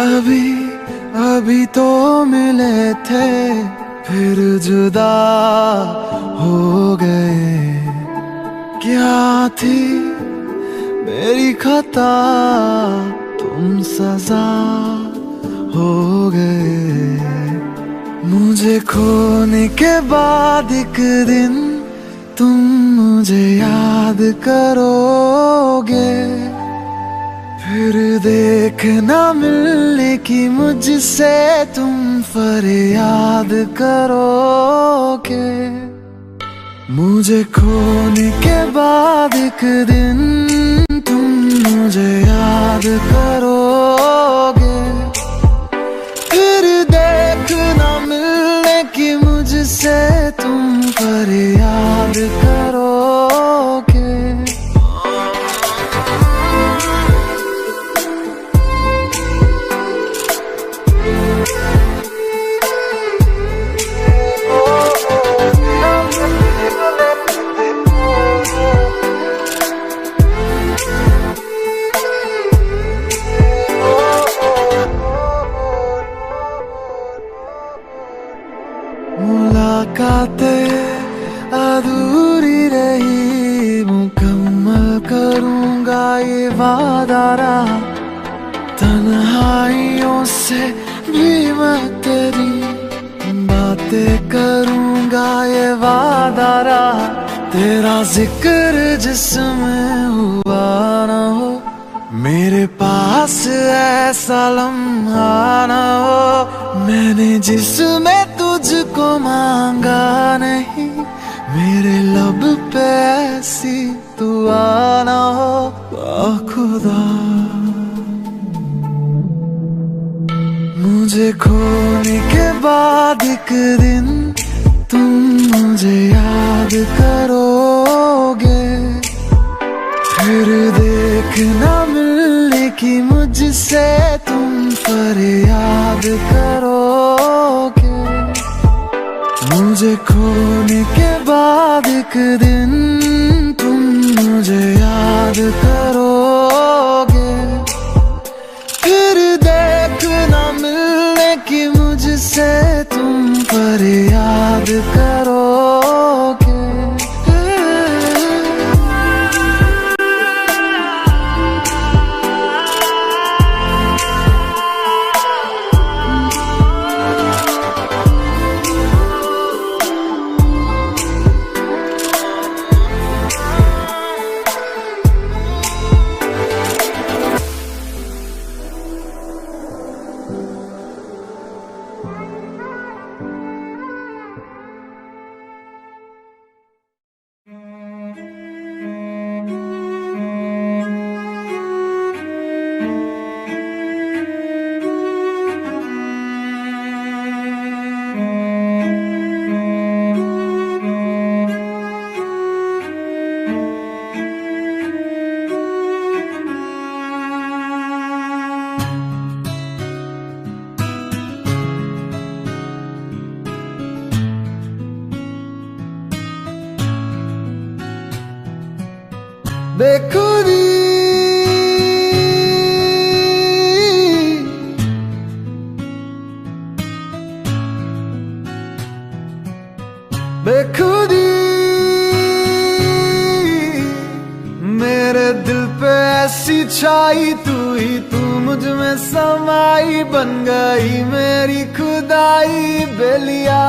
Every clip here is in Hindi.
अभी अभी तो मिले थे फिर जुदा हो गए। क्या थी मेरी खता तुम सजा हो गए। मुझे खोने के बाद एक दिन तुम मुझे याद करोगे। फिर देखना मिलने की मुझसे तुम फरियाद करोगे। मुझे खोने के बाद एक दिन तुम मुझे याद करोगे। फिर देखना मिलने की मुझसे तुम फरियाद करोगे। मुलाकातें अधूरी रही, मुकम्मल करूंगा ये वादा रहा। तन्हाइयों से भी मैं तेरी बातें करूंगा ये वादा रहा। तेरा जिक्र जिसमें हुआ ना हो, मेरे पास ऐसा लम्हा ना हो। मैंने जिसमें तुझको मांगा नहीं, मेरे लब पे ऐसी दुआ ना हो। खुदा मुझे खोने के बाद एक दिन तुम मुझे याद करोगे। फिर देखना मिलने की मुझसे तुम फरियाद करोगे। मुझे खोने के बाद एक दिन तुम मुझे याद करोगे। फिर देखना मिलने की मुझसे तुम फरियाद करोगे। बेखुदी बेखुदी मेरे दिल पे ऐसी छाई, तू ही तू मुझ में समाई। बन गई मेरी खुदाई बेलिया,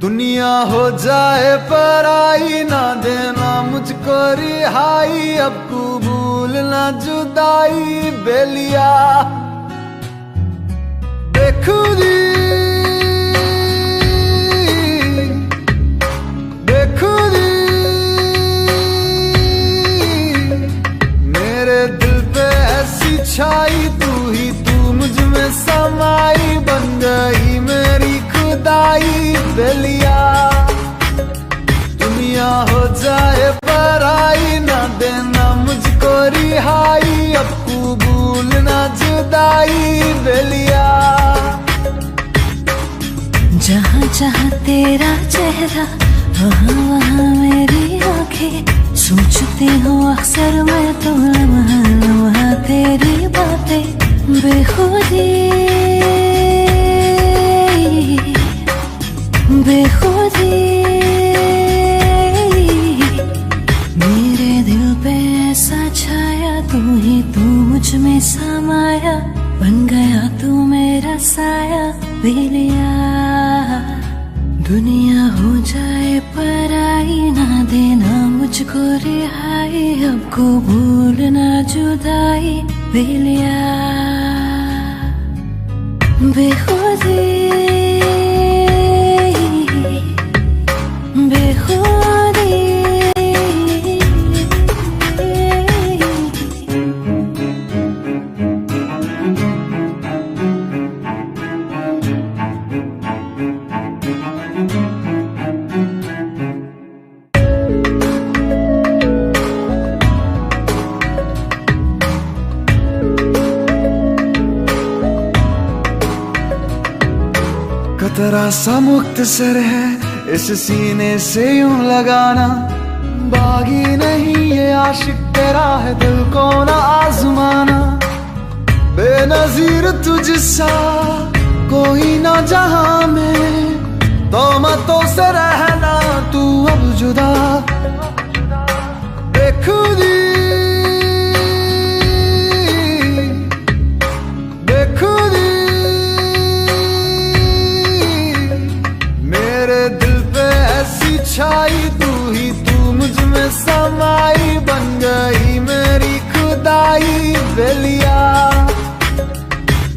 दुनिया हो जाए पराई, ना देना मुझको रिहाई। अब कबूल ना जुदाई बेलिया। बेखुदी बेखुदी मेरे दिल पे ऐसी छाई, तू ही तू मुझ में समाई। बन गई मेरी खुदाई बेलिया, दुनिया हो जाए पराई, ना देना मुझको रिहाई। अब कबूल ना जुदाई बेलिया। जहाँ जहाँ तेरा चेहरा, वहाँ वहाँ मेरी आंखें। सोचती हूँ अक्सर मैं तो लम्हा लम्हा तेरी बातें। बेखुदी बेखुदी मेरे दिल पे ऐसा छाया, तू ही तू मुझ में समाया, बन गया तू मेरा साया बेलिया। दुनिया हो जाए पराई, ना देना मुझको रिहाई, अब को भूलना जुदाई बेलिया। बेखुदी बेखुदी कतरा सा मुख्तसर है इस सीने से यूं लगाना, बागी नहीं ये आशिक तेरा है दिल को ना आजमाना। बेनजीर तुझसा कोई ना जहां में, तोहमतों से रहना तू अब जुदा। बेखुदी बेखुदी मेरे दिल पे ऐसी छाई, तू ही तू मुझ में समाई, बन गई मेरी खुदाई बेलिया।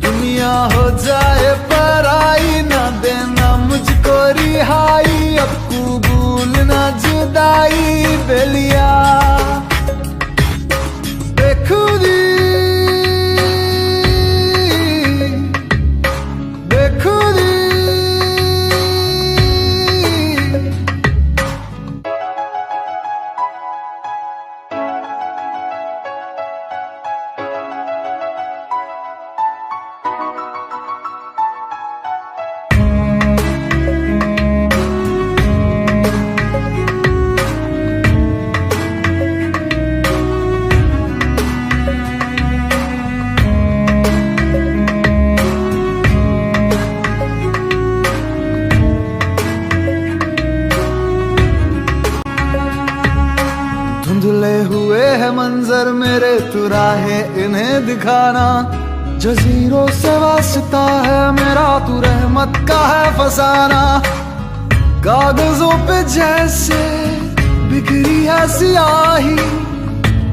दुनिया हो जाए पराई, ना देना मुझको रिहाई, अब कबूल ना जुदाई बेलिया। बेखुदी बेखुदी धुंधले हुए है मंजर मेरे, तू राहे इन्हें दिखाना। जजीरों से वास्ता है मेरा, तू रहमत का है फसाना। कागजों पे जैसे बिखरी है सियाही,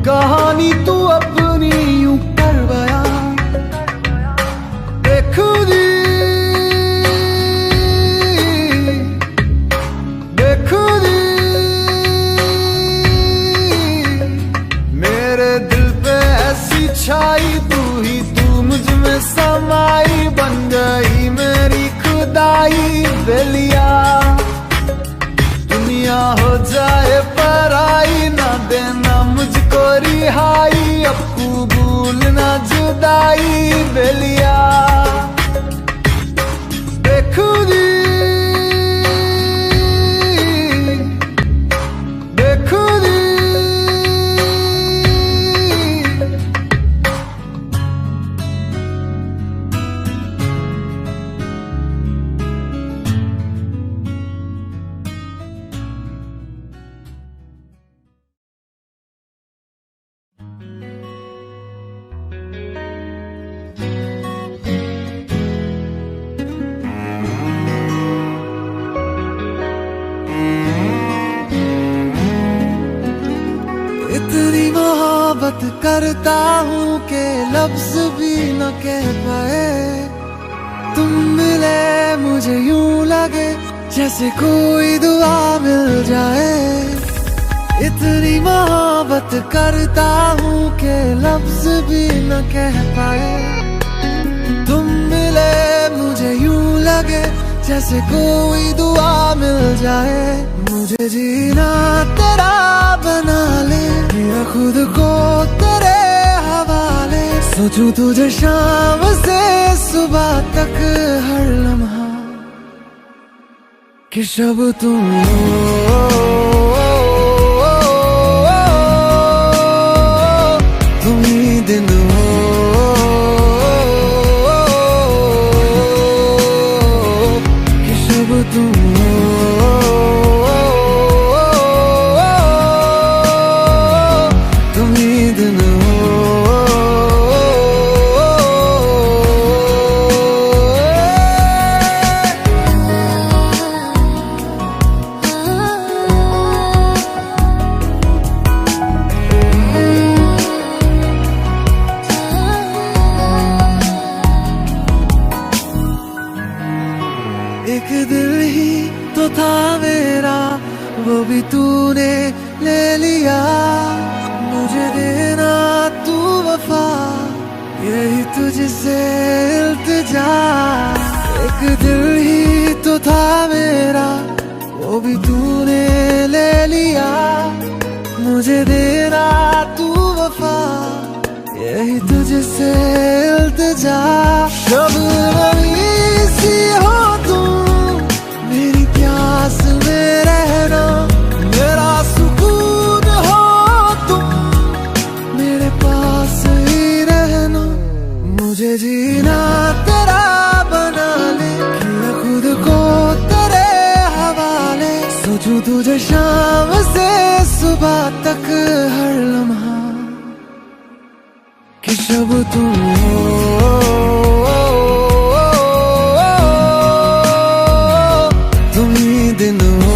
कहानी तू अपनी यूं कर बयां। बेखुदी बेखुदी मेरे दिल पे ऐसी छाई, तू ही तू मुझ में समाई, बन गई मेरी खुदाई बेलिया। दुनिया हो जाए पराई, ना देना मुझको रिहाई, अब कबूल ना जुदाई बेलिया। बेखुदी बेखुदी इतनी मोहब्बत करता हूँ कि लफ्ज भी न कह पाए। तुम मिले मुझे यूं लगे जैसे कोई दुआ मिल जाए। इतनी मोहब्बत करता हूँ कि लफ्ज भी न कह पाए। तुम मिले मुझे यूं लगे जैसे कोई दुआ मिल जाए। मुझे जीना तेरा बना ले, मेरा खुद को तेरे हवाले। सोचूं तुझे शाम से सुबह तक हर लम्हा, कि शब तुम हो, तुम ही दिन हो। तुझसे इल्तिजा, एक दिल ही तो था मेरा, वो भी तूने ले लिया। मुझे देना तू वफा, यही तुझसे इल्तिजा। जब नमी सी हो तुम, मेरी प्यास में रहना, मेरा सुकून हो तुम, मेरे पास ही रहना। मुझे जीना तेरा बना ले, किया खुद को तेरे हवाले। सोचूं तुझे शाम से सुबह तक हर लम्हा, कि जब तुम हो तुम ही दिन हो,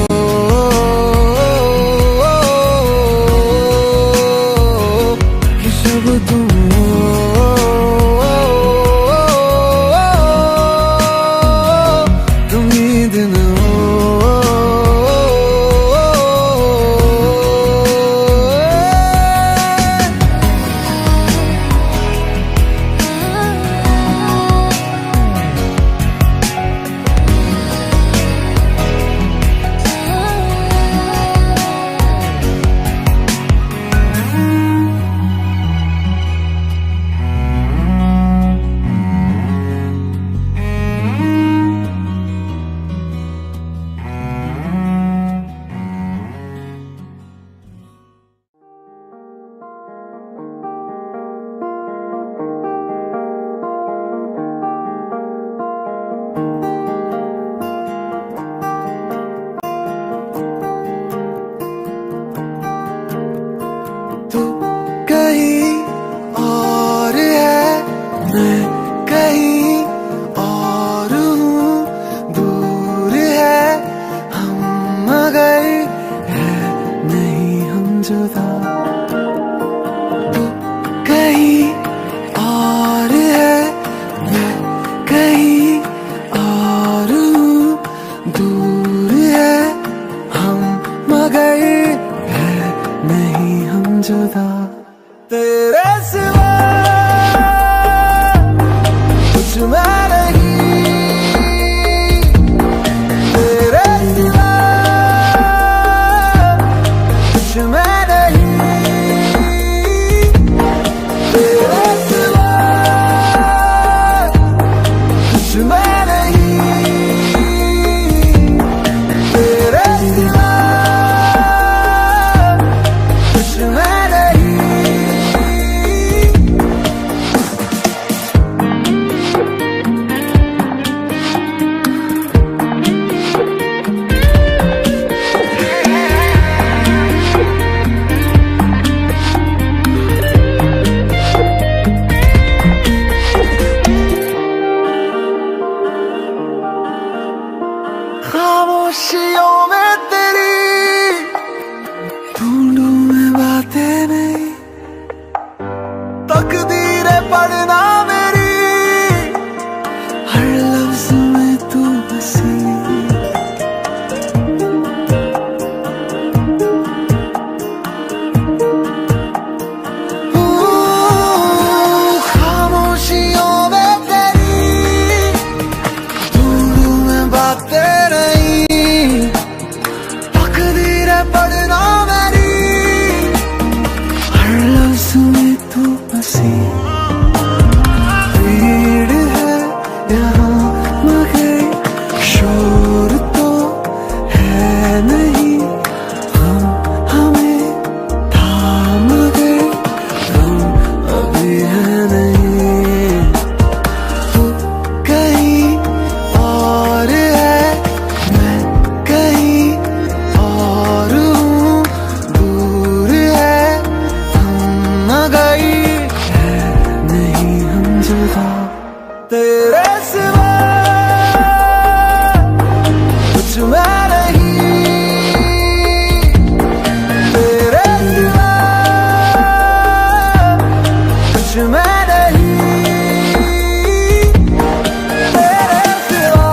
कि जब तुम हो तुम ही दिन हो। तू कहीं और है, मैं कहीं और हूँ, दूर है हम मगर है नहीं हम जुदा। तू कहीं और है, मैं कहीं और हूँ, दूर है हम मगर है नहीं हम जुदा। तेरे सिवा कुछ मैं नहीं, तेरे सिवा कुछ मैं नहीं, तेरे सिवा कुछ मैं नहीं, तेरे सिवा कुछ मैं नहीं। खामोशियों में तेरी ढूंढूं मैं बातें नहीं, तकदीरें पढ़ना मेरी, हर लफ्ज में तू बसी। खामोशियों में तेरी ढूंढूं मैं बातें नहीं, तकदीरें पढ़ना मेरी, हर लफ्ज में तू बसी। भीड़ है यहाँ मगर शोर तो है नहीं, हम हमें थाम गए, हम अभी है नहीं। तू कहीं और है, मैं कहीं और हूँ, दूर है हम मगर है नहीं हम जुदा। तेरे सिवा कुछ मैं नहीं, तेरे सिवा कुछ मैं नहीं, तेरे सिवा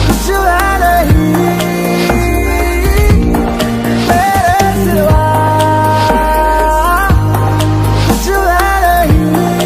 कुछ मैं नहीं, तेरे सिवा कुछ मैं नहीं।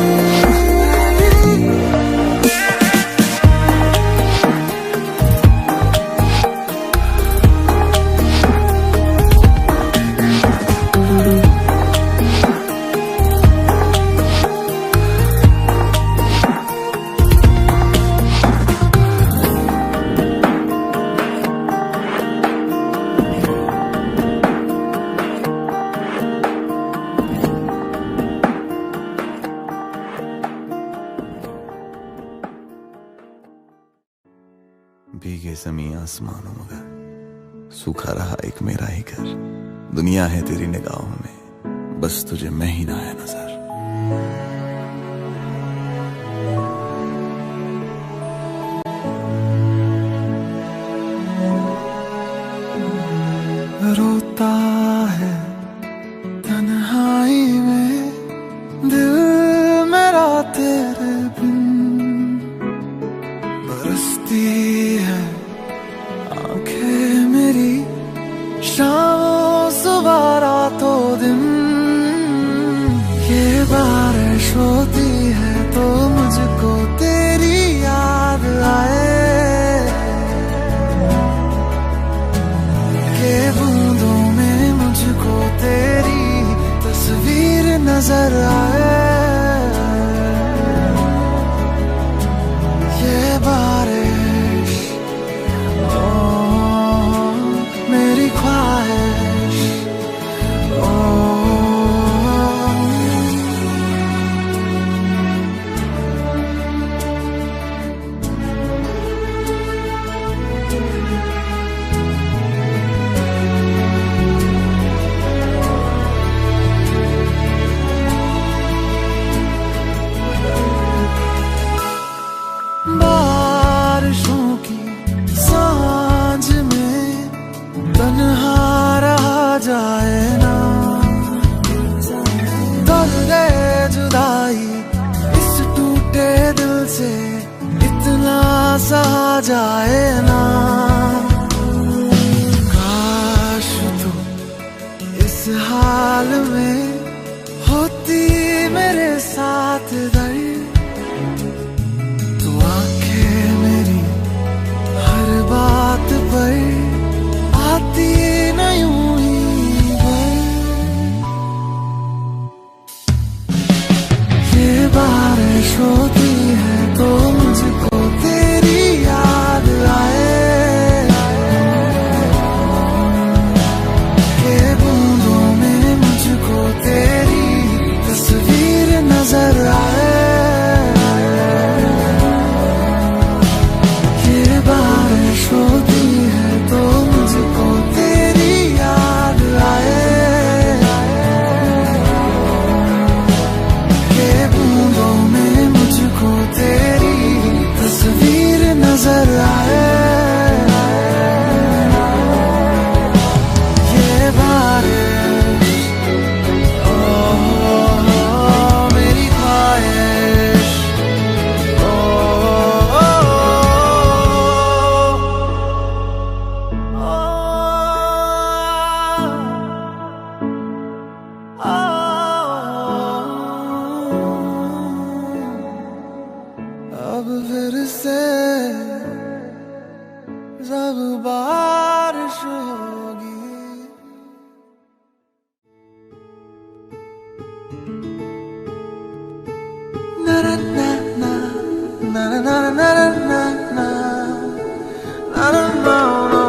मौसमी आसमानों मगर सूखा रहा एक मेरा ही घर। दुनिया है तेरी निगाहों में, बस तुझे मैं ही ना है नजर। रोता है तन्हाई में दिल मेरा तेरे बिन, बरसती है आंखें मेरी शाम सुबह रातों दिन। ये बारिश होती है तो मुझको तेरी याद आए, के बूंदों में मुझको तेरी तस्वीर नजर आए। ये बारिश ओ मेरी ख्वाहिश ओ बारिशों की सांझ में तन्हा रहा जाए ना, दर्द जुदाई इस टूटे दिल से इतना सहा जाए ना। काश तू इस हाल में होती मेरे साथ दर्द, तू आंखें मेरी हर बात पर आती न यूं ही भर। ये बारिश होती है तो मुझको तेरी याद आए, के बूंदों में मुझको तेरी तस्वीर नजर आए। बारिश होती है तो मुझको तेरी याद आए, के बूंदों में मुझको तेरी तस्वीर नजर आए। ये बारिश ओ मेरी ख्वाहिश ओ अब फिर से जब बारिश होगी। ना ना ना ना ना ना ना ना ना ना ना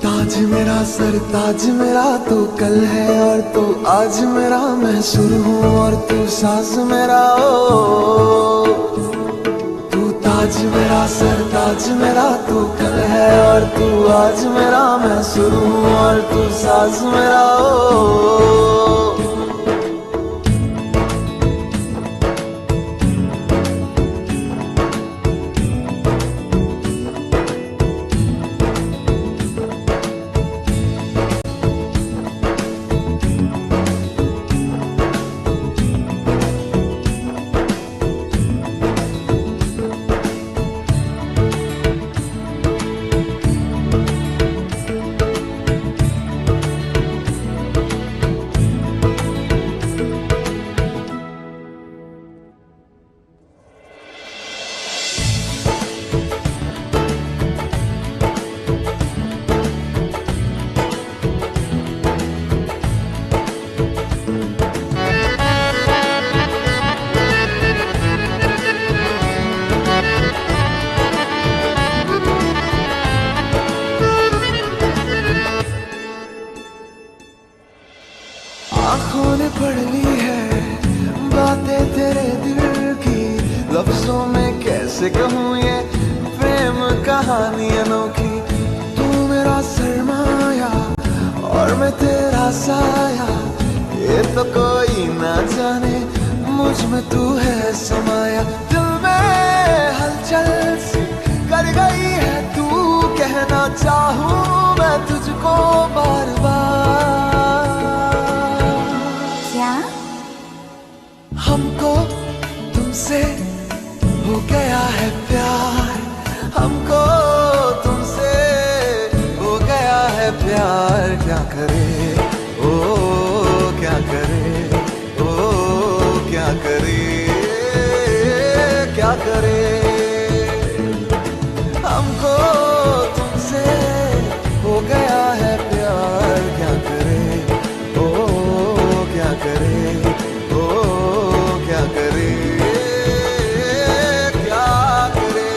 ताज मेरा सरताज मेरा, तू कल है और तू आज मेरा, मैं सुर हूँ और तू साज मेरा ओ। तू ताज मेरा सरताज मेरा, तू कल है और तू आज मेरा, मैं सुर हूँ और तू साज मेरा ओ। कैसे कहूँ ये प्रेम कहानी अनोखी। तू मेरा सरमाया और मैं तेरा साया, ये तो कोई ना जाने मुझ में तू है समाया। दिल में हलचल सी कर गई है तू, कहना चाहूँ मैं तुझको बार बार। क्या हमको तुमसे हो गया है प्यार, हमको तुमसे हो गया है प्यार। क्या करे ओ क्या करे ओ क्या करे क्या करे। हमको तुमसे हो गया है प्यार, क्या करे ओ क्या करे ओ क्या करे क्या करे।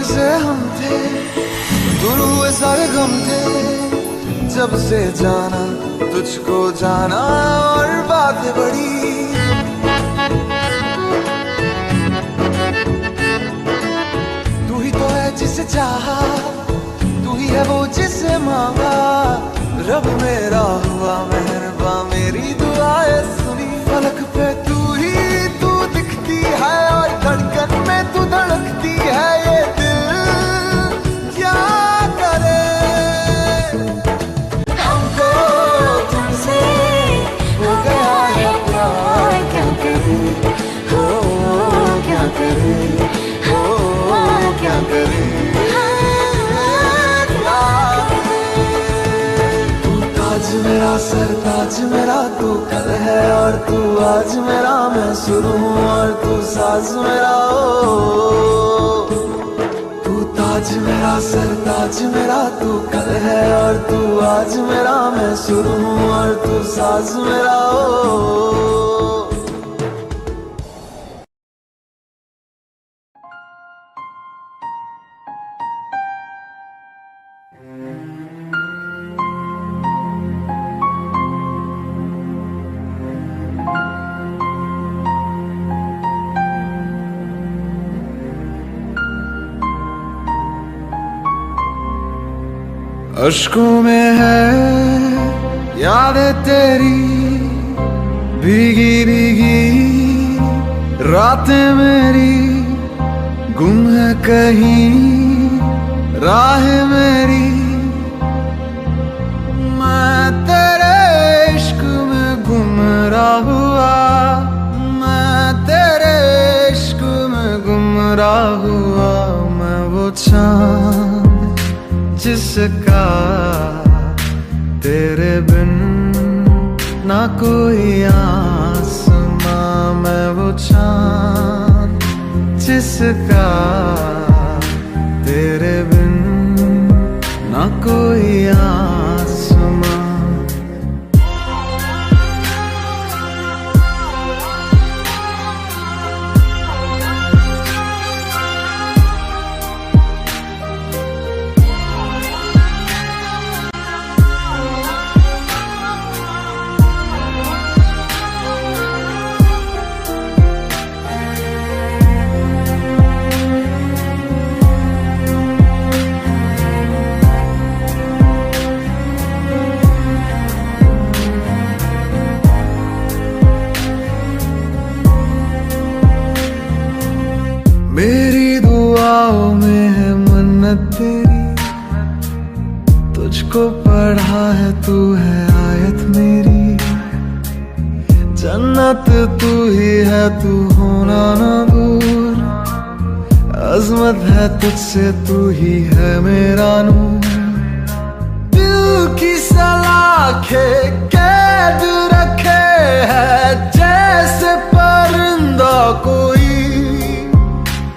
से हम थे, दूर हुए सारे गम थे, जब से जाना तुझको जाना और बातें बड़ी। तू ही तो है जिसे चाहा, तू ही है वो जिसे मांगा। रब मेरा हुआ मेहरबान, मेरी दुआएं सुनी। फलक पे तू दिखती है और धड़कन में तू धड़कती है। ये दिल क्या करे, हमको तुमसे हो गया है प्यार। क्या करे हो क्या करे हो क्या करे। ताज मेरा सरताज मेरा, तू कल है और तू आज मेरा। मैं सुर हूँ और तू साज मेरा। ओ तू ताज मेरा सरताज मेरा, तू कल है और तू आज मेरा। मैं सुर हूँ और तू साज मेरा। ओ अश्कों में है यादें तेरी, भीगी भीगी रातें मेरी। गुम है कहीं राह मेरी, मैं तेरे इश्क में गुमराह हुआ। मैं तेरे इश्क में गुमराह हुआ। मैं वो चाँद जिसका तेरे बिन ना कोई आसमां। मैं वो चाँद जिसका तेरे बिन ना कोई आसमां। को पढ़ा है तू है आयत मेरी, जन्नत तू ही है तू होना ना दूर, अजमत है तुझसे तू ही है मेरा नूर। दिल की सलाखें कैद रखे है जैसे परिंदा कोई,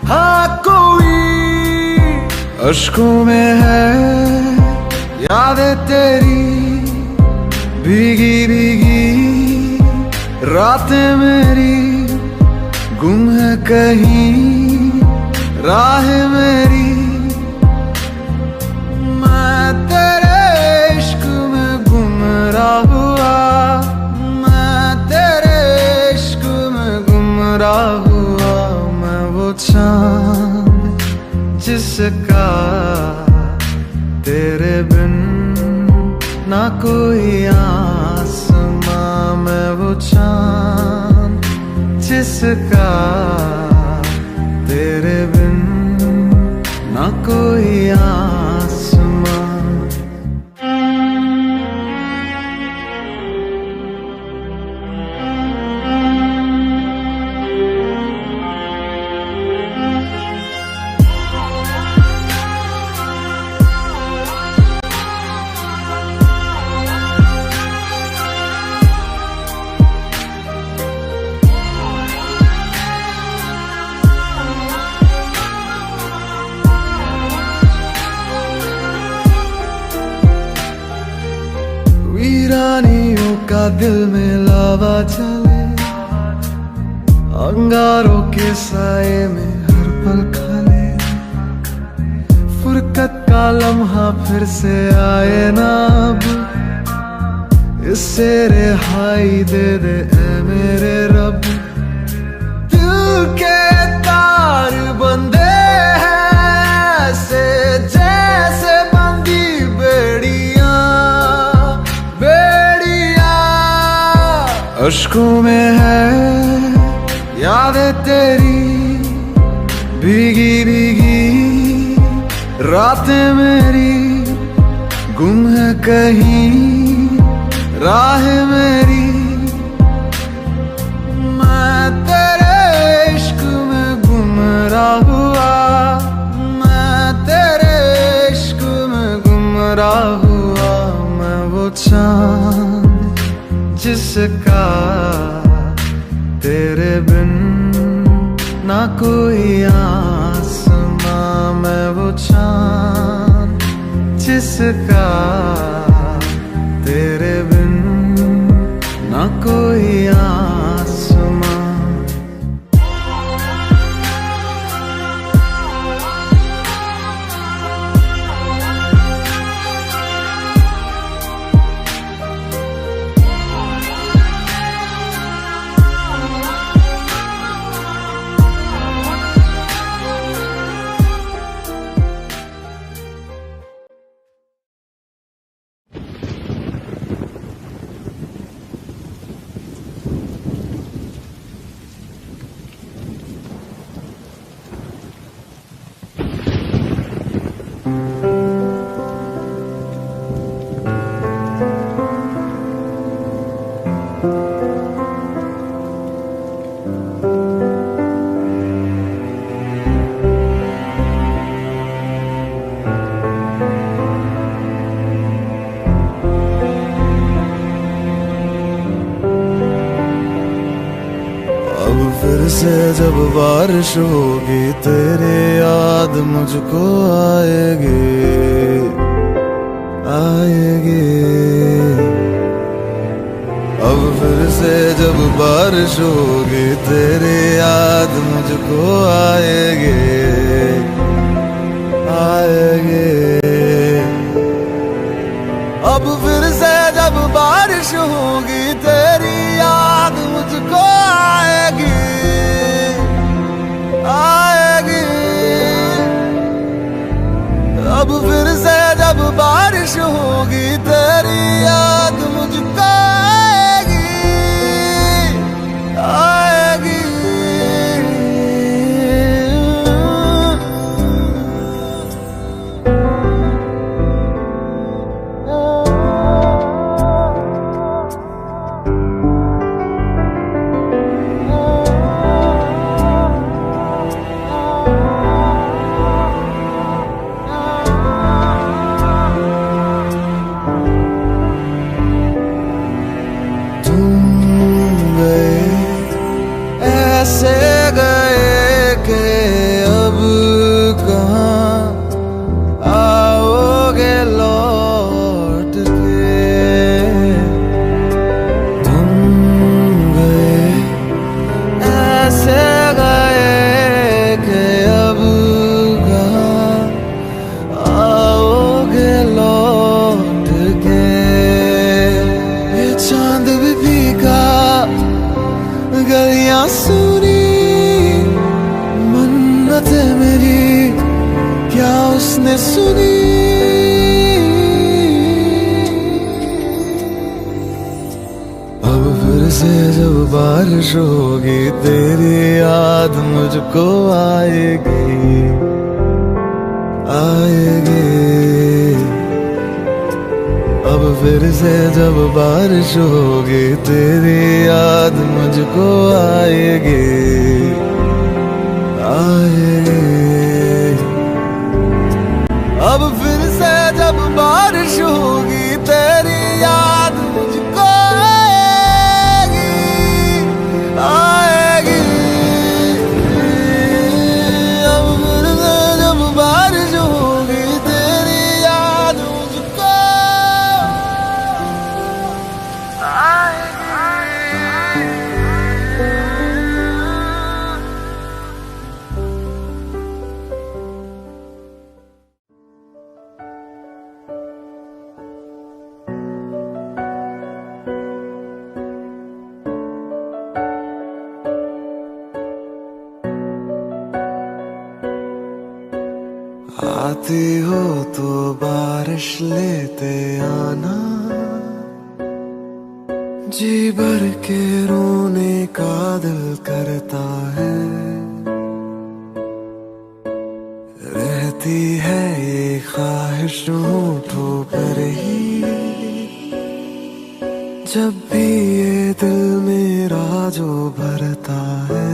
हाँ कोई। अश्कों में है यादें तेरी भीगी भीगी, रातें मेरी गुम है कहीं राह मेरी। मैं तेरे इश्क में गुमराह हुआ, मैं तेरे इश्क में गुमराह हुआ। मैं वो चाँद जिसका तेरे बिन ना कोई आसमां, मैं वो चाँद जिसका तेरे बिन ना कोई आसमां। वीरानियों का दिल में लावा चले, अंगारों के साए में हर पल खले। फुरकत का लम्हा फिर से आए ना अब, इससे रिहाई दे दे ऐ मेरे रब। दिल के तार बंधे हैं ऐसे जैसे बंदी बेड़ियां, बेड़ियां। अश्कों में है यादें तेरी भीगी भीगी, रातें मेरी गुम है कहीं राह मेरी। मैं तेरे इश्क में गुमराह हुआ, मैं तेरे इश्क में गुमराह हुआ। मैं वो चाँद जिसका तेरे बिन ना कोई आसमां, मैं वो चाँद जिसका तेरे बिन ना कोई आसमां। फिर से जब बारिश होगी तेरी याद मुझको आएगी, आएगी। अब फिर से जब बारिश होगी तेरी याद मुझको आएगी, आएगी। अब फिर से जब बारिश होगी तेरी याद मुझको आएगी, आएगी। अब फिर से जब बारिश होगी तेरी याद मुझको आएगी, आएगी। मैंने सुनी। अब फिर से जब बारिश होगी तेरी याद मुझको आएगी आएगी। अब फिर से जब बारिश होगी तेरी याद मुझको आएगी आएगी। अब फिर से जब बारिश होगी तेरी याद मुझको आएगी आएगी। अब फिर से जब बारिश होगी तेरी याद मुझको आएगी। आती हो तो बारिश लेते आना, जी भर के रोने का दिल करता है। रहती है ये ख्वाहिश होठों पर ही, जब भी ये दिल मेरा जो भरता है।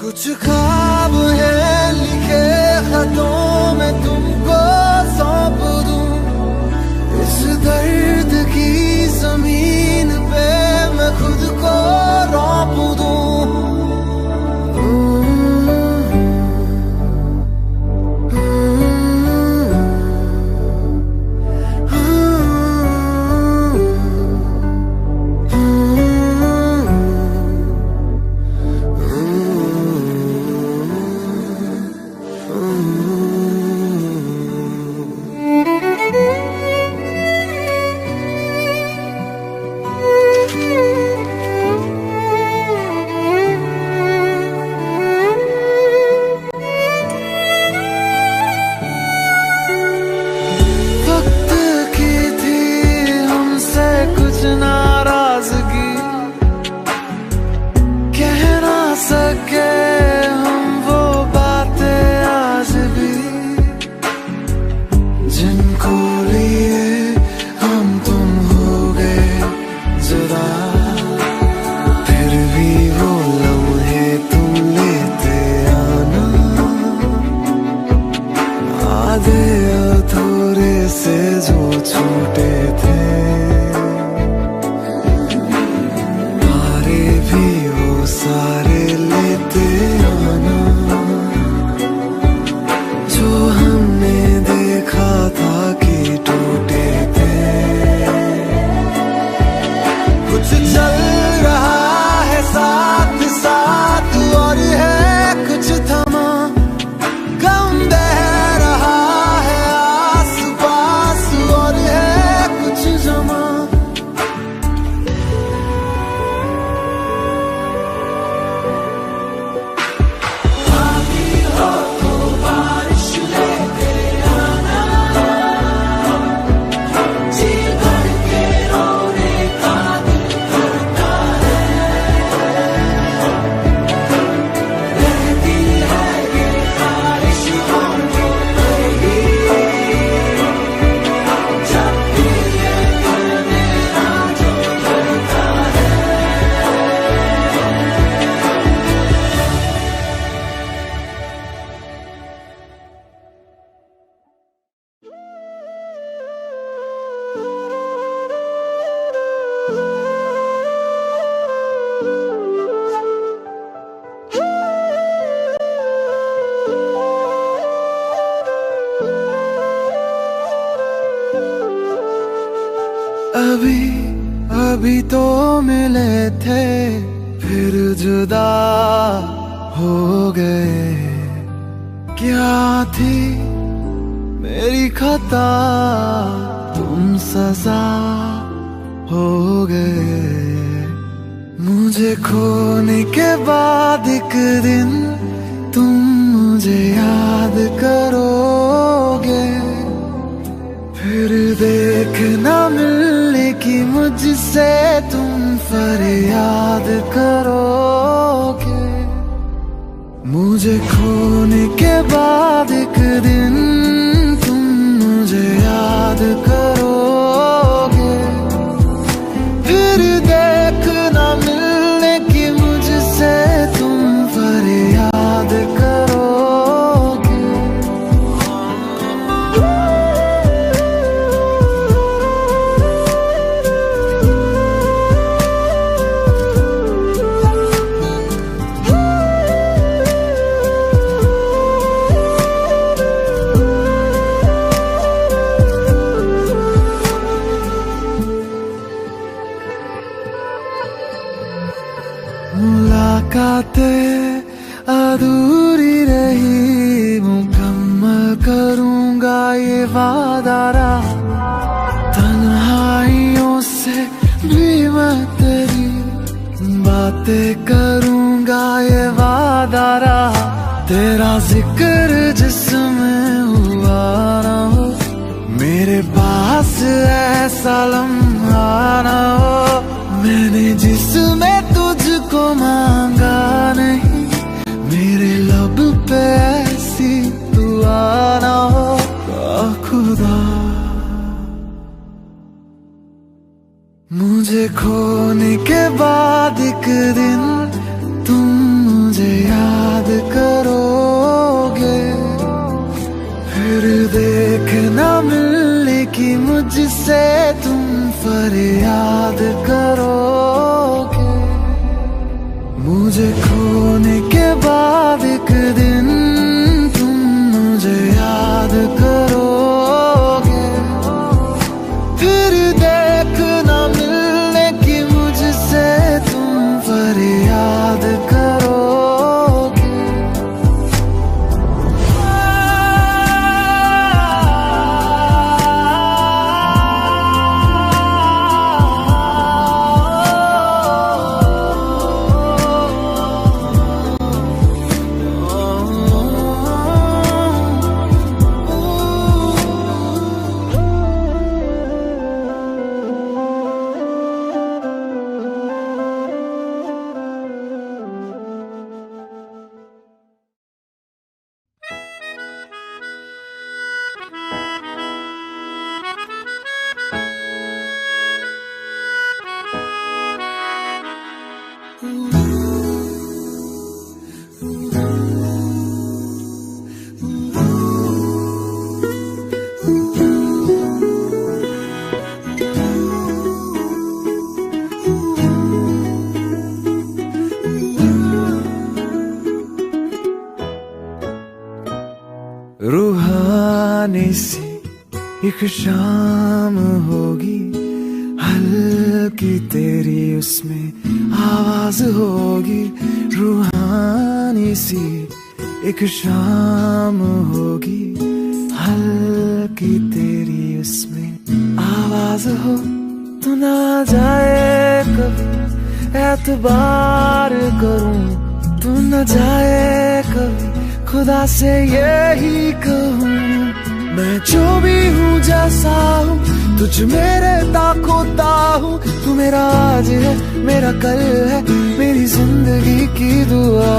कुछ ख्वाब है लिखे खतों में तुमको सौंप दूं, इस दर्द की जमीन पे मैं खुद को रौंप दूं। अभी अभी तो मिले थे फिर जुदा हो गए, क्या थी मेरी खता तुम सजा हो गए। मुझे खोने के बाद एक दिन तुम मुझे याद करोगे, फिर देखना मिलने की मुझसे तुम फरियाद करोगे। मुझे खोने के बाद एक दिन तुम मुझे याद करोगे, फिर देखना मिलने की मुझसे तुम फरियाद करोगे। मुलाकातें अधूरी रही, मुकम्मल करूंगा ये वादा रहा। तन्हाइयों से भी मैं तेरी बातें करूंगा ये वादा रहा। तेरा जिक्र जिसमें हुआ ना हो, मेरे पास ऐसा लम्हा ना हो। मैंने जिसमें तुझको मांगा नहीं, मेरे लब पे ऐसी दुआ ना हो। खुदा मुझे खोने के बाद एक दिन तुम मुझे याद करोगे, फिर देखना मिलने की मुझसे तुम फरियाद करोगे। मुझे खोने के बाद एक दिन तुम मुझे याद करोगे, फिर देखना मिलने की मुझसे तुम फरियाद करोगे। रूहानी सी एक शाम होगी, हल्की तेरी उसमें आवाज होगी। रूहानी सी एक शाम होगी, हल्की तेरी उसमें आवाज हो। तो ना जाए कभी एतबार करूं, तू न जाए कभी खुदा से यही कहूँ। मैं जो भी हूँ जैसा हूँ, तुझ मेरे ताकोता हूँ। तू मेरा आज है, मेरा कल है, मेरी जिंदगी की दुआ।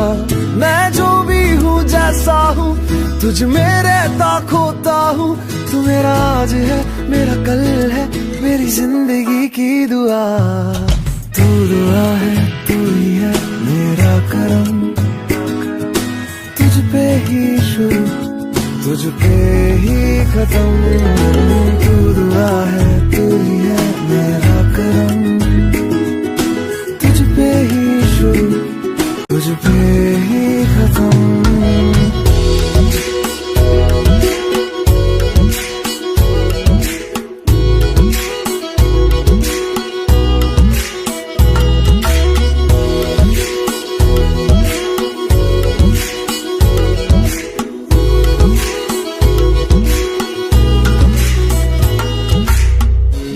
मैं जो भी हूँ जैसा हूँ, तुझ मेरे ताकोता हूँ। तू मेरा आज है, मेरा कल है, मेरी जिंदगी की दुआ। तू दुआ है, तू ही है मेरा करम। तुझ पे ही शुरू, तुझ पे ही खत्म। तू दुआ है, तू ही है मेरा करम। तुझ पे ही शुरू, तुझ पे ही खत्म।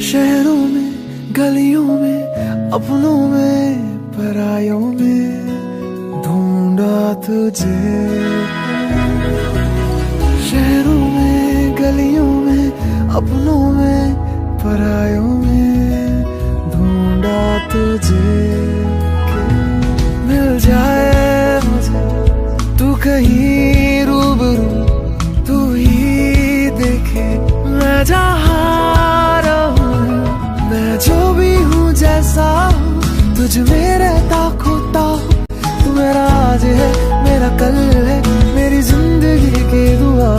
शहरों में, गलियों में, अपनों में, परायों में ढूंढा तुझे। अपनों में परायों में ढूंढा तुझे। मिल जाए मुझे तू कहीं रूबरू, तू ही देखे मैं जहाँ रहूं। मैं जो भी हूँ जैसा हूँ, तुझ में रहता खोता हूँ। तू मेरा आज है मेरा कल है, मेरी जिंदगी की दुआ।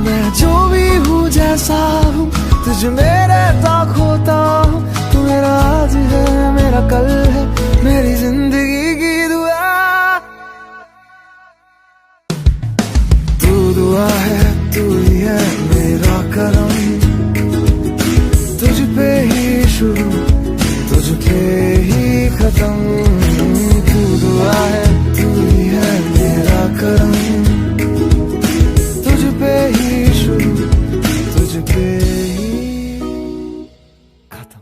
मैं जो भी हूँ जैसा हूँ, तुझ में रहता खोता हूँ। तू मेरा आज है मेरा कल है, मेरी जिंदगी की दुआ। तू दुआ है, तू ही है मेरा करम। तुझ पे ही शुरू, तुझ पे ही खत्म। तू दुआ है, तू ही है मेरा करम। तुझ पे ही शुरू, तुझ पे ही खत्म।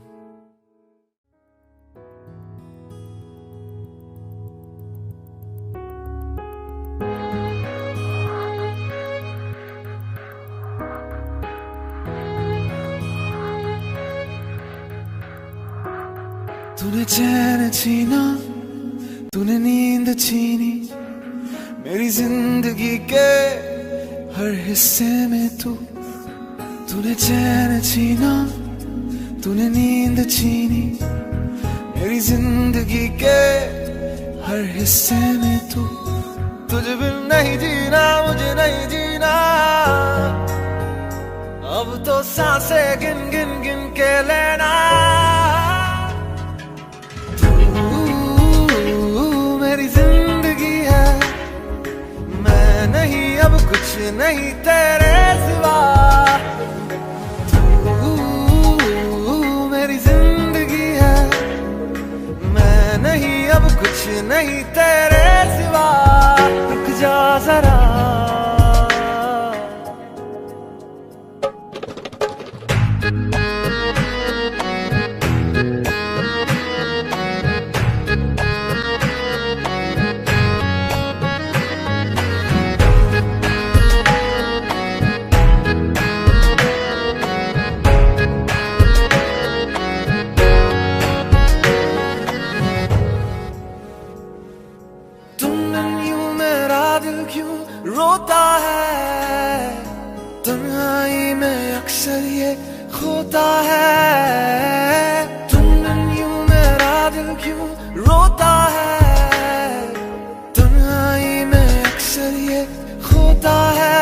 तूने चैन छीना, तूने नींद छीनी, मेरी जिंदगी के हर हिस्से में तू। तूने चैन छीना, तूने नींद छीनी, मेरी जिंदगी के हर हिस्से में तू। तुझे बिन नहीं जीना, मुझे नहीं जीना। अब तो सांसें गिन गिन गिन के लेना। मेरी जिंदगी है, मैं नहीं अब कुछ नहीं तेरे सिवा। तू मेरी जिंदगी है, मैं नहीं अब कुछ नहीं तेरे सिवा। रुक जा जरा, रोता है तन्हाई में अक्सर ये खोता है। तुम यूं मेरा दिल क्यों रोता है, तन्हाई में अक्सर ये खोता है।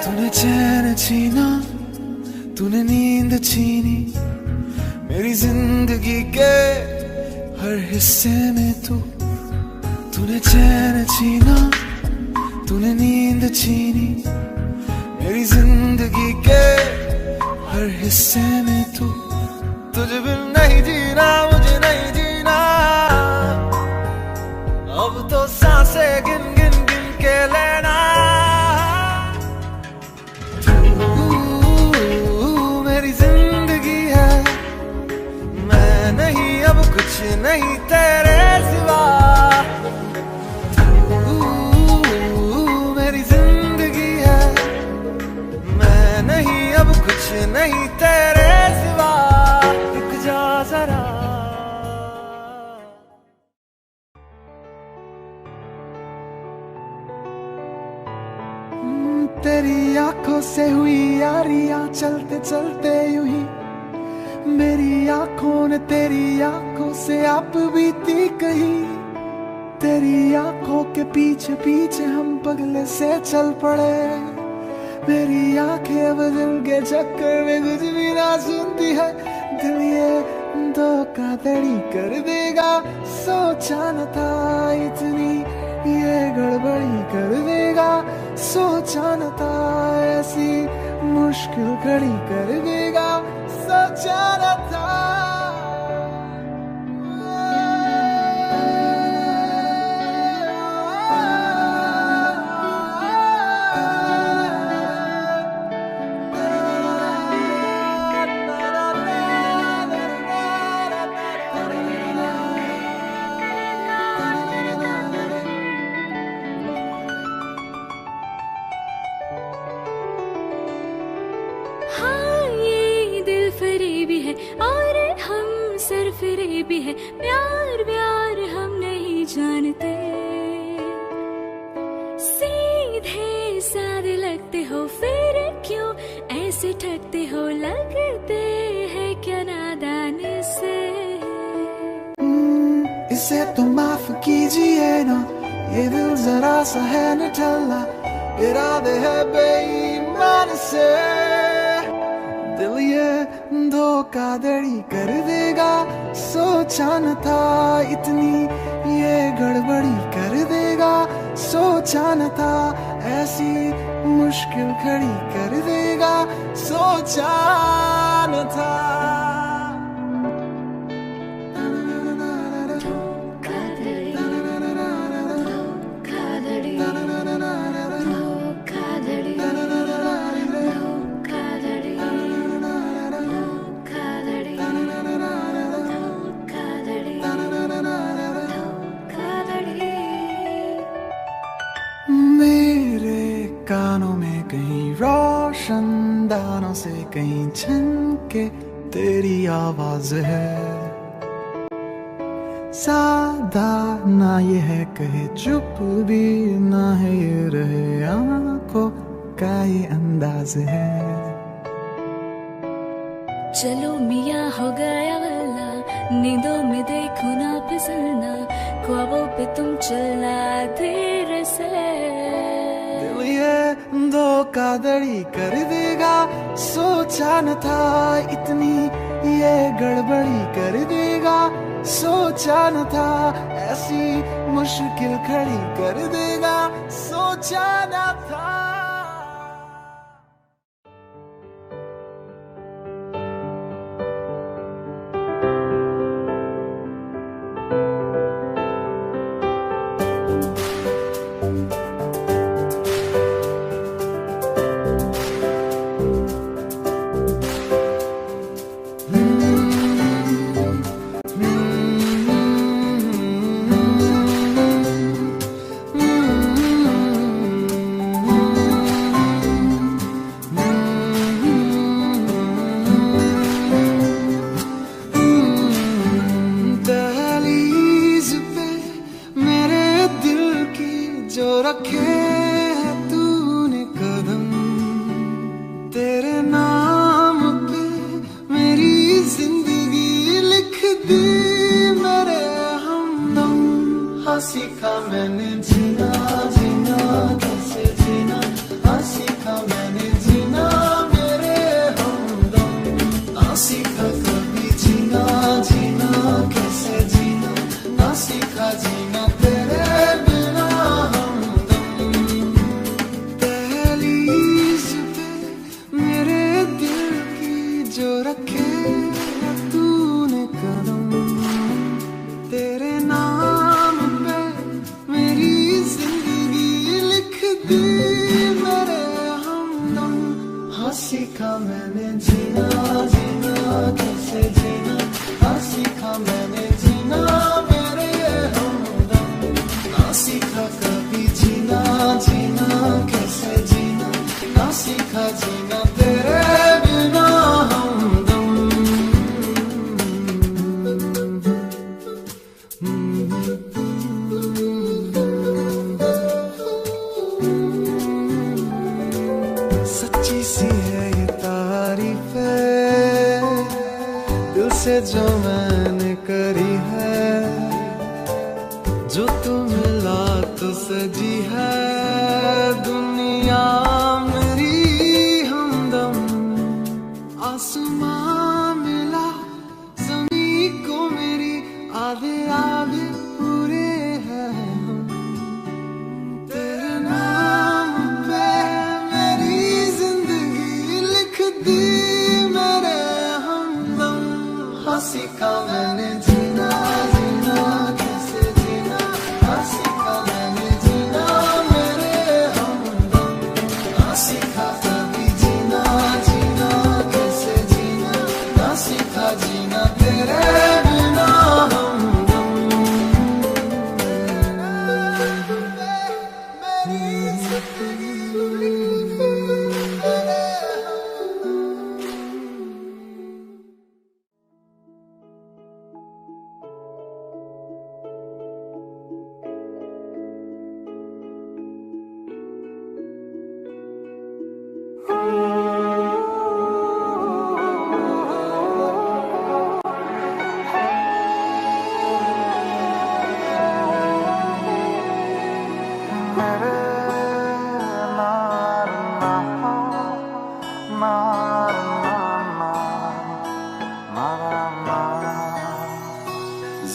तूने चैन छीना, तूने नींद छीनी, मेरी जिंदगी के हर हिस्से में तू। तूने चैन छीना, तूने नींद छीनी, मेरी जिंदगी के हर हिस्से में तू। तुझे बिन नहीं जीना, मुझे नहीं जीना। अब तो सांसें गिन गिन गिन के लेना। तू मेरी जिंदगी है, मैं नहीं अब कुछ नहीं तेरे सिवा। नहीं तेरे सिवा, रुक जा जरा। तेरी आंखों से हुई यारियां चलते चलते यूं ही। मेरी आंखों ने तेरी आंखों से आप बीती कही। तेरी आंखों के पीछे पीछे हम पगले से चल पड़े। मेरी आंखें अब दिल के चक्कर में कुछ भी ना सुनती है। दिल ये धोखाधड़ी कर देगा, सोचा न था इतनी ये गड़बड़ी कर देगा। सोचा न था ऐसी मुश्किल खड़ी कर देगा, सोचा न था। हाँ भी है प्यार व्यार हम नहीं जानते। सीधे साधे लगते हो फिर क्यों ऐसे ठगते हो, लगते हैं क्या नादान से। इसे तो माफ कीजिए ना, ये दिल जरा सा है न ठल्ला, इरादे है बेईमान से। दिल ये धोखाधड़ी कर देगा, सोचा न था इतनी ये गड़बड़ी कर देगा, सोचा न था ऐसी मुश्किल खड़ी कर देगा, सोचा न था। कानों में कहीं रोशनदानों से कहीं छनके तेरी आवाज है। सादा ना ये है कहे चुप भी ना है ये रहे आंखों का ये अंदाज है। चलो मियाँ हो गया वल्ला, नींदों में देखो ना फिसलना, ख्वाबों पे तुम चलना धीरे से। ये धोखाधड़ी कर देगा, सोचा न था इतनी ये गड़बड़ी कर देगा, सोचा न था ऐसी मुश्किल खड़ी कर देगा, सोचा न था। रखे है तूने कदम, तेरे नाम पे मेरी जिंदगी लिख दी मेरे हमदम। हाँ सीखा मैंने जीना जीना कैसे जीना, हाँ सीखा मैंने जीना मेरे हमदम। ना सीखा कभी जीना जीना कैसे जीना, ना सीखा जीना तेरे बिना हमदम। दहलीज पे मेरे दिल की जो रखे तूने कदम, तेरे नाम पे मेरी जिंदगी लिख दी मेरे हमदम। हाँ सीखा मैंने जीना जीना कैसे जीना, हाँ सीखा मैंने जीना मेरे हमदम। ना सीखा कभी जीना जीना कैसे जीना, ना सीखा जीना तेरे बिना हमदम। सच्ची सी है ये तारीफ है, दिल से जो मैंने करी है, जो तू मिला तो सजी है दुनिया मेरी हमदम। आसमां मिला ज़मीं को मेरी, आधे आधे पूरे हैं हम। तेरे नाम पे मेरी जिंदगी लिख दी मेरे हमदम। हाँ सीखा मैंने जीना जीना कैसे जीना, हाँ सीखा मैंने जीना मेरे हमदम। हाँ सीखा कभी जीना जीना कैसे जीना,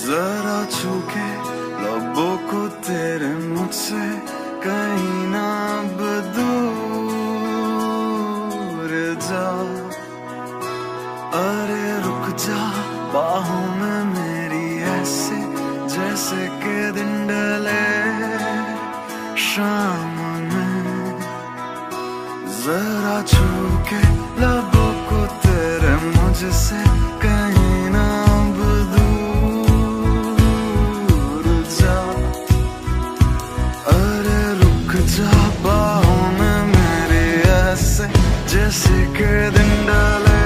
जरा छू के लबों को तेरे मुझसे कहीं ना अब दूर जा। अरे रुक जा बाहों में मेरी ऐसे जैसे के दिन ढले शाम में। जरा छू के लबों को तेरे मुझसे कहीं ना अब दूर जा। अरे रुक जा बाहों में मेरे ऐसे जैसे के दिन डाले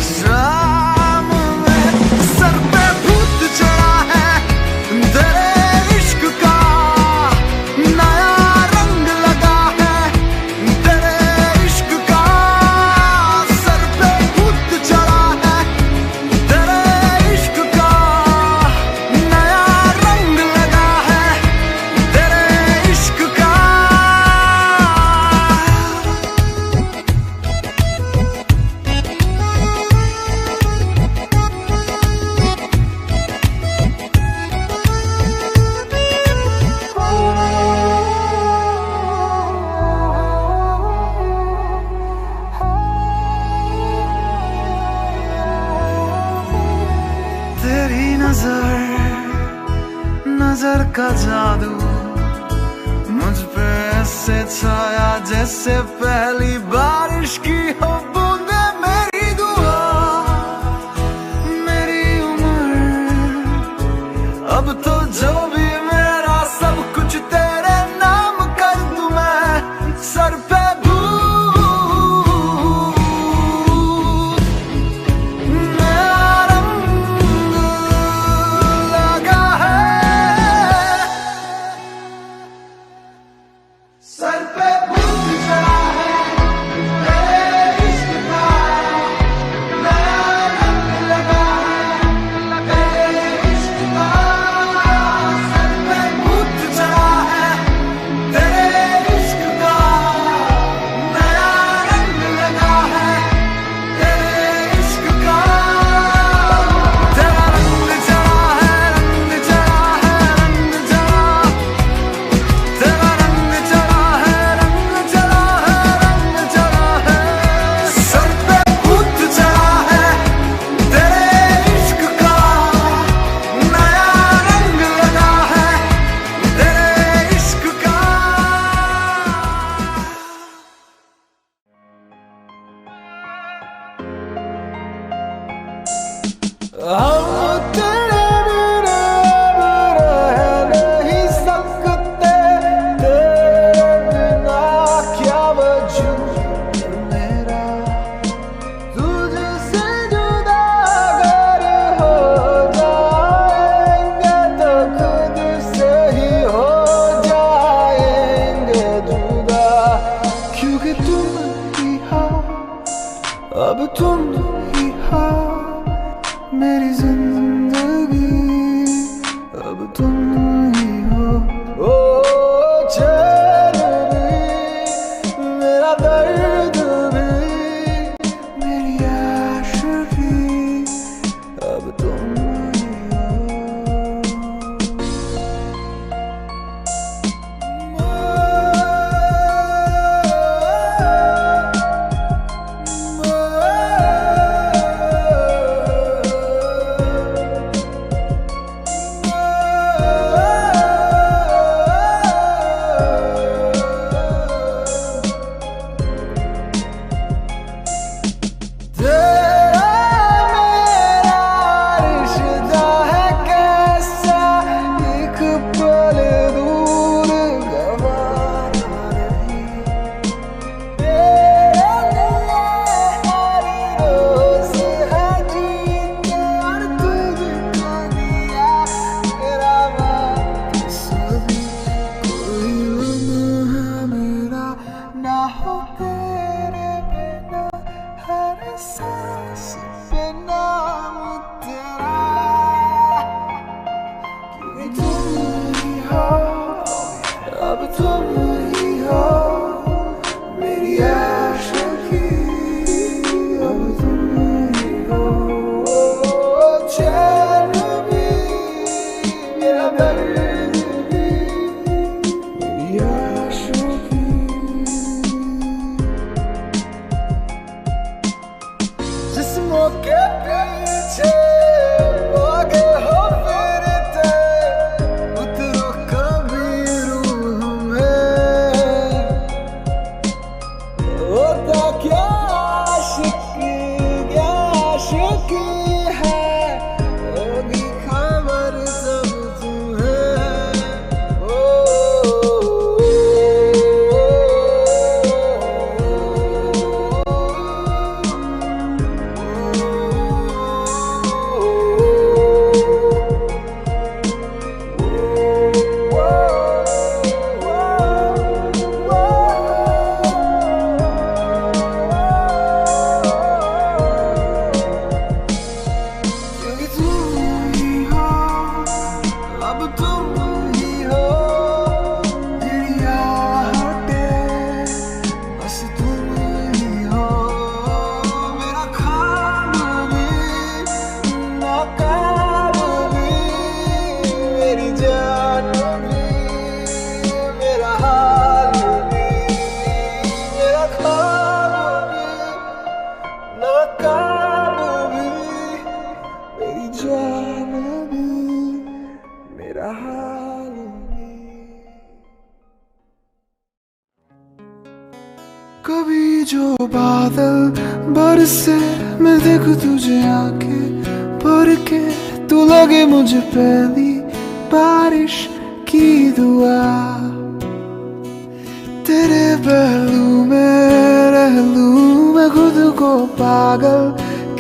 शाम में। सर पे भूत चढ़ा है तेरे इश्क का, नया रंग लगा है तेरे इश्क का। सर पे भूत चढ़ा है तेरे इश्क का, नया रंग लगा है तेरे इश्क का। तेरी नजर का जादू मुझ पे ऐसे छाया जैसे पहली बारिश की हो बूंदे। मेरी दुआ मेरी उम्र अब तो जो भी मेरा सब कुछ तेरे नाम कर दूं मैं। सर पे भूत नया रंग लगा है। सर पे भूत चढ़ा है तेरे इश्क का, नया रंग लगा है तेरे इश्क का। सर पे भूत चढ़ा है तेरे इश्क का, नया रंग लगा है तेरे इश्क का। तेरा रंग चढ़ा है, रंग चढ़ा है, रंग चढ़ा। तेरा रंग चढ़ा है, रंग चढ़ा है, रंग चढ़ा है। सर पे भूत चढ़ा है तेरे इश्क का, नया रंग लगा है तेरे इश्क का। हम तेरे बिना रह नहीं सकते, तेरे बिना क्या वजूद मेरा। तुझसे जुदा अगर हो जाएंगे तो खुद से ही हो जाएंगे जुदा। क्योंकि तुम ही हो, अब तुम ही हो मेरी जिंदगी, अब तुम ही हो। ओ चैन भी मेरा दर्द भी मेरी आशिकी, अब तुम ही हो। आशिकी अब तुम ही हो, चैन भी मेरा दर्द भी मेरी आशिकी। जिस्मों के पीछे भागे हो फिरते, उतरो कभी रूह में, होता क्या आशिकी है, होगी खबर सब तुम्हें। क्योंकि तुम ही हो, अब तुम ही हो, तेरी आहटें बस तुम ही हो, मेरा ख्वाब भी नाकाब भी, मेरी जान भी, मेरा हाल भी, मेरा ख्वाब भी नाकाब भी, मेरी जान भी, मेरा हाल भी। कभी जो बादल बरसे मैं देखूं तुझे आंखें भर के, तू लगे मुझे पहली बारिश की दुआ, तेरे पहलू में रह लूं मैं खुद को पागल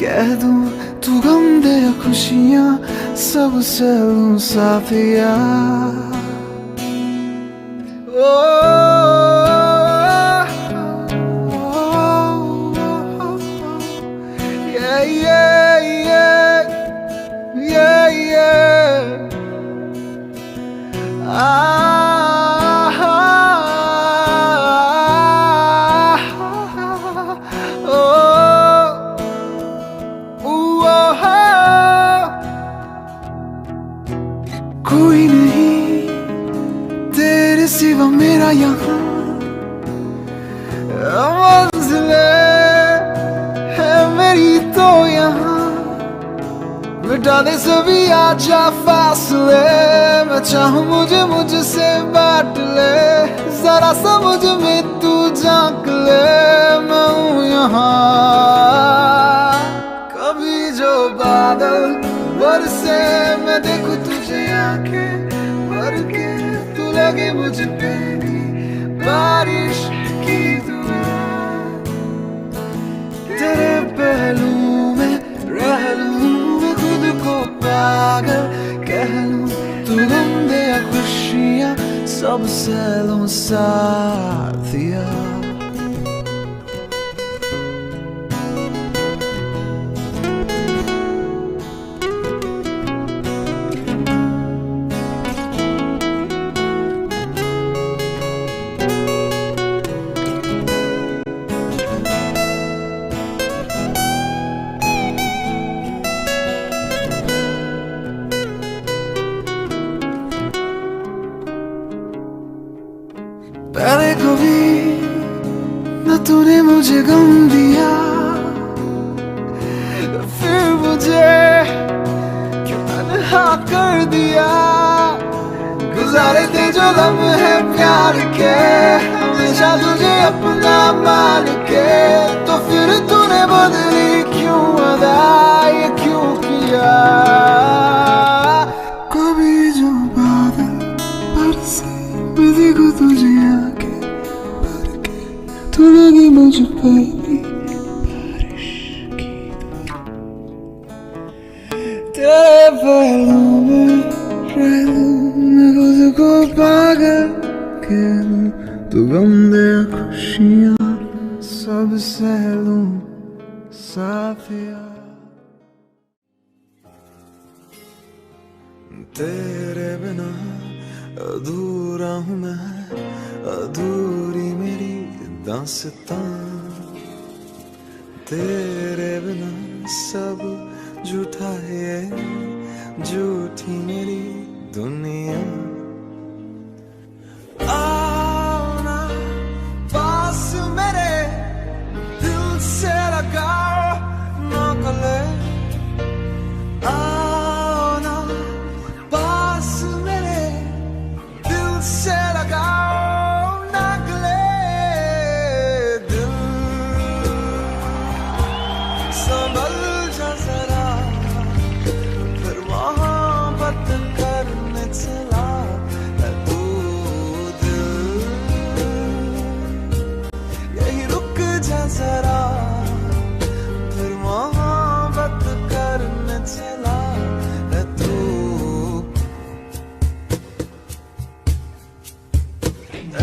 कह दूं, तू गम दे खुशियां सब से लूं साथिया। Yeah, yeah, yeah, yeah, yeah. कोई नहीं तेरे सिवा मेरा यहाँ, मंजिले है मेरी तो यहाँ, मिटा दे सभी आजा फासले, मैं चाहूँ मुझे मुझसे बांट ले, जरा सा मुझ में तू झांक ले, मैं हूँ यहाँ। कभी जो बादल बरसे मैं देखूं तुझे आंखें भर के, तू लगे मुझे पहली बारिश की दुआ, तेरे पहलू में रह लूं मैं खुद को पागल कह लूं, तू गम दे खुशियां सब से लूं साथिया। पहले कभी न तूने मुझे गम दिया, फिर मुझे क्यों तन्हा कर दिया, गुजारे थे जो लम्हे प्यार के, हमेशा तुझे अपना मान के, तो फिर तूने बदली क्यों अदा, ये क्यों किया। कभी जो बादल बरसे मैं देखूं तुझे आके भर के, तू लगी मुझे पहली बारिश की दुआ, तेरे पहलू में रह लूं मैं खुद को पागल कह लूं, तू गम दे खुशियां सब सह लूं साथिया। तेरे बिना अधूरा हूँ मैं, अधूरी मेरी दास्तां तेरे बिना सब झूठा है, झूठी मेरी दुनिया। आओ ना पास मेरे, दिल से लगाओ ना गले। आओ ना पास मेरे, दिल से लगाओ ना गले। दिल संभल जा जरा, फिर मोहब्बत करने चला है तू। दिल यही रुक जा जरा, फिर मोहब्बत करने चला है तू।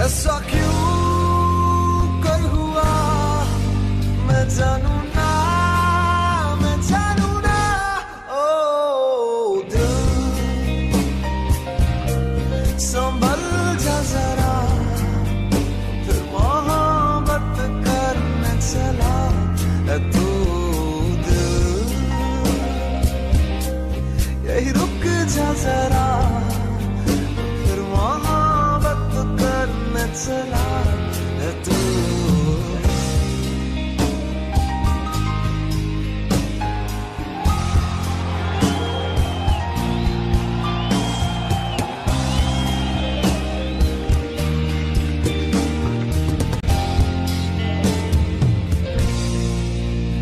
ऐसा क्यों कर हुआ मैं जानू ना, मैं जानू ना। ओ दिल संभल जा जरा, फिर मोहब्बत करने चला है तू। दिल यही रुक जा जरा, फिर मोहब्बत करने चला है तू।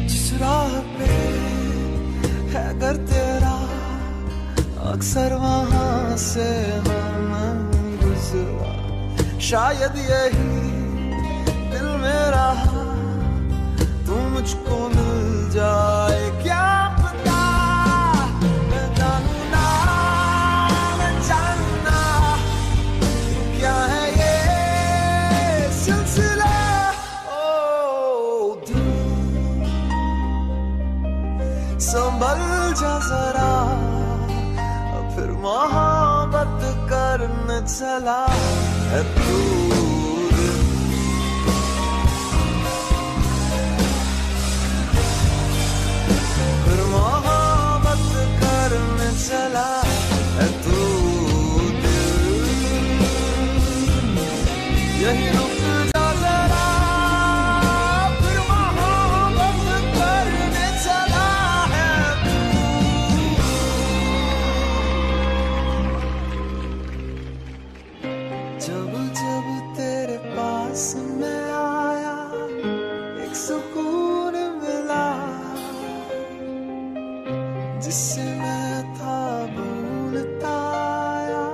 जिस राह पे है घर तेरा, अक्सर वहां से मैं गुजरा। शायद यही दिल मेरा, तू मुझको मिल जाए क्या पता। मैं जानू ना, मैं जानू ना, क्या है ये सिलसिला। ओ दिल संभल जा जरा, फिर मोहब्बत करने चला है तू। फिर मोहब्बत करने चला है तू। यही रुक जा जरा, फिर मोहब्बत करने चला है तू। जब जब तेरे पास मैं आया, एक सुकून मिला, जिससे मैं था भूलता आया,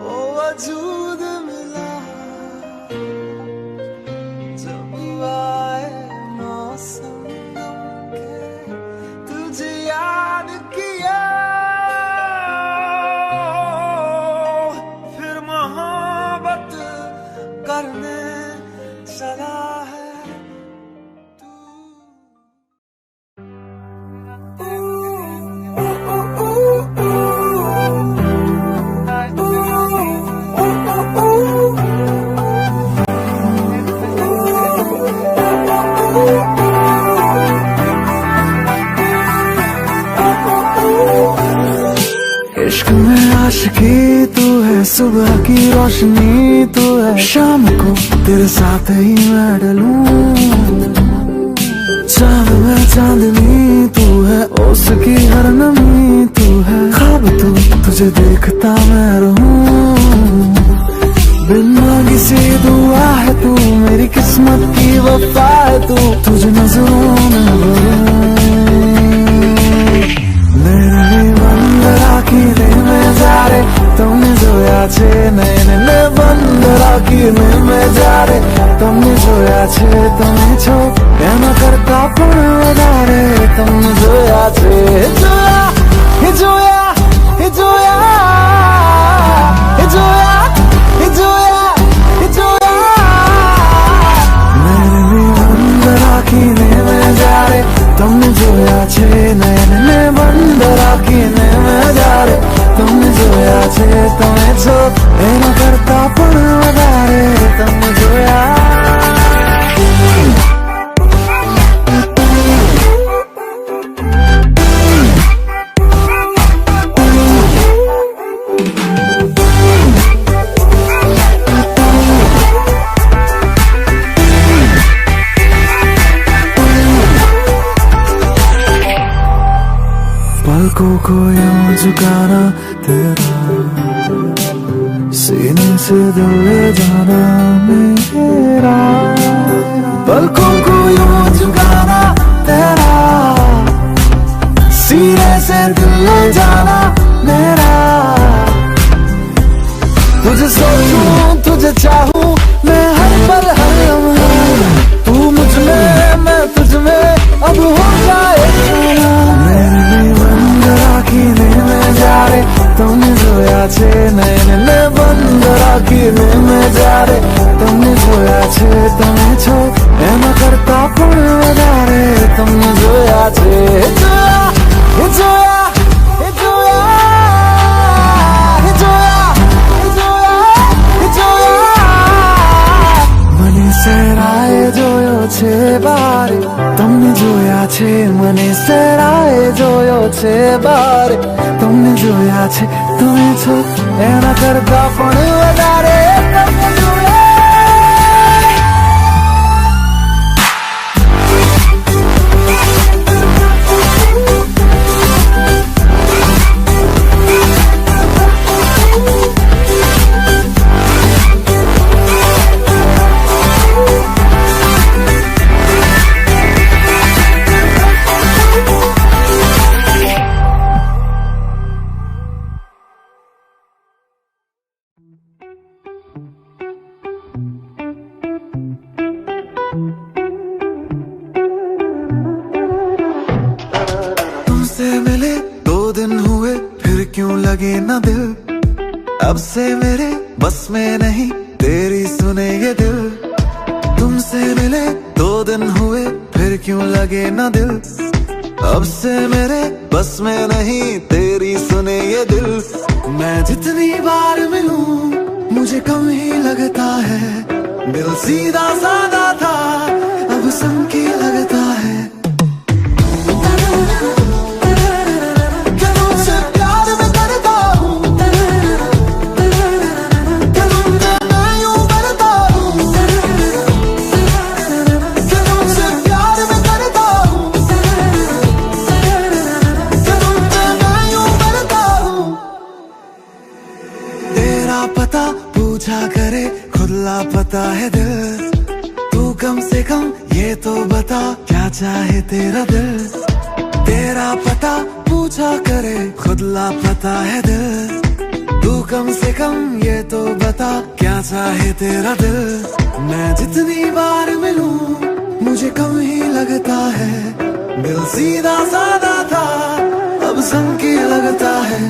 वो वजूद मिला। जब आए मौसम गम के, तुझे याद किया, फिर मोहब्बत करने चला है तू। इश्क में आशिकी तू है, सुबह की रोशनी तू है, शाम को तेरे साथ ही मैं ढलूं। चांद में चांदनी तू है, उसकी हर नमी तू है, ख्वाब तू तुझे देखता मैं रहूं। बिन मांगी सी दुआ है तू, मेरी किस्मत की वफा है तू, तुझे नजरों में भरूं। તમને જોયા છે નયનને બંધ રાખીને મેં જ્યારે તમને જોયા છે, તમે છો એના કરતા પણ વધારે તમને જોયા છે। જોયા હે જોયા હે જોયા હે જોયા હે જોયા હે જોયા। નયનને બંધ રાખીને મેં જ્યારે તમને જોયા છે, નયનને બંધ રાખીને મેં જ્યારે તમને જોયા છે, તમે છો એના કરતા પણ વધારે તમને જોયા। पलकों को यूं झुकाना तेरा, सीने से दिल ले जाना मेरा। पलकों को यूं झुकाना तेरा, सीने से दिल ले जाना मेरा। तुझे सोचूं तुझे चाहूं मैं हर पल हर लम्हा, तू मुझ में मैं तुझ में अब हो जाए जाना। नैने बंद राखीने में जा रे तुमने जोया छे, नैने बंद राखीने में जा रे तुमने जोया छे। तमे छो एम करता पण वधारे तुमने जोया छे। जोया છે બારે તમને જોયા છે, મને સેરાએ જોયો છે બારે તમને જોયા છે। તમે છો એના કરતા પણ વધારે તમને જોયા। मिले 2 दिन हुए फिर क्यों लगे ना दिल, अब से मेरे बस में नहीं तेरी सुने ये दिल। तुमसे मिले 2 दिन हुए फिर क्यों लगे ना दिल, अब से मेरे बस में नहीं तेरी सुने ये दिल। मैं जितनी बार मिलूं मुझे कम ही लगता है, दिल सीधा साधा था अब संकी लगता है। पता पूछा करे खुद लापता है दिल, तू कम से कम ये तो बता क्या चाहे तेरा दिल। तेरा पता पूछा करे खुद लापता है दिल, तू कम से कम ये तो बता क्या चाहे तेरा दिल। मैं जितनी बार मिलूं मुझे कम ही लगता है, दिल सीधा साधा था अब संकी लगता है।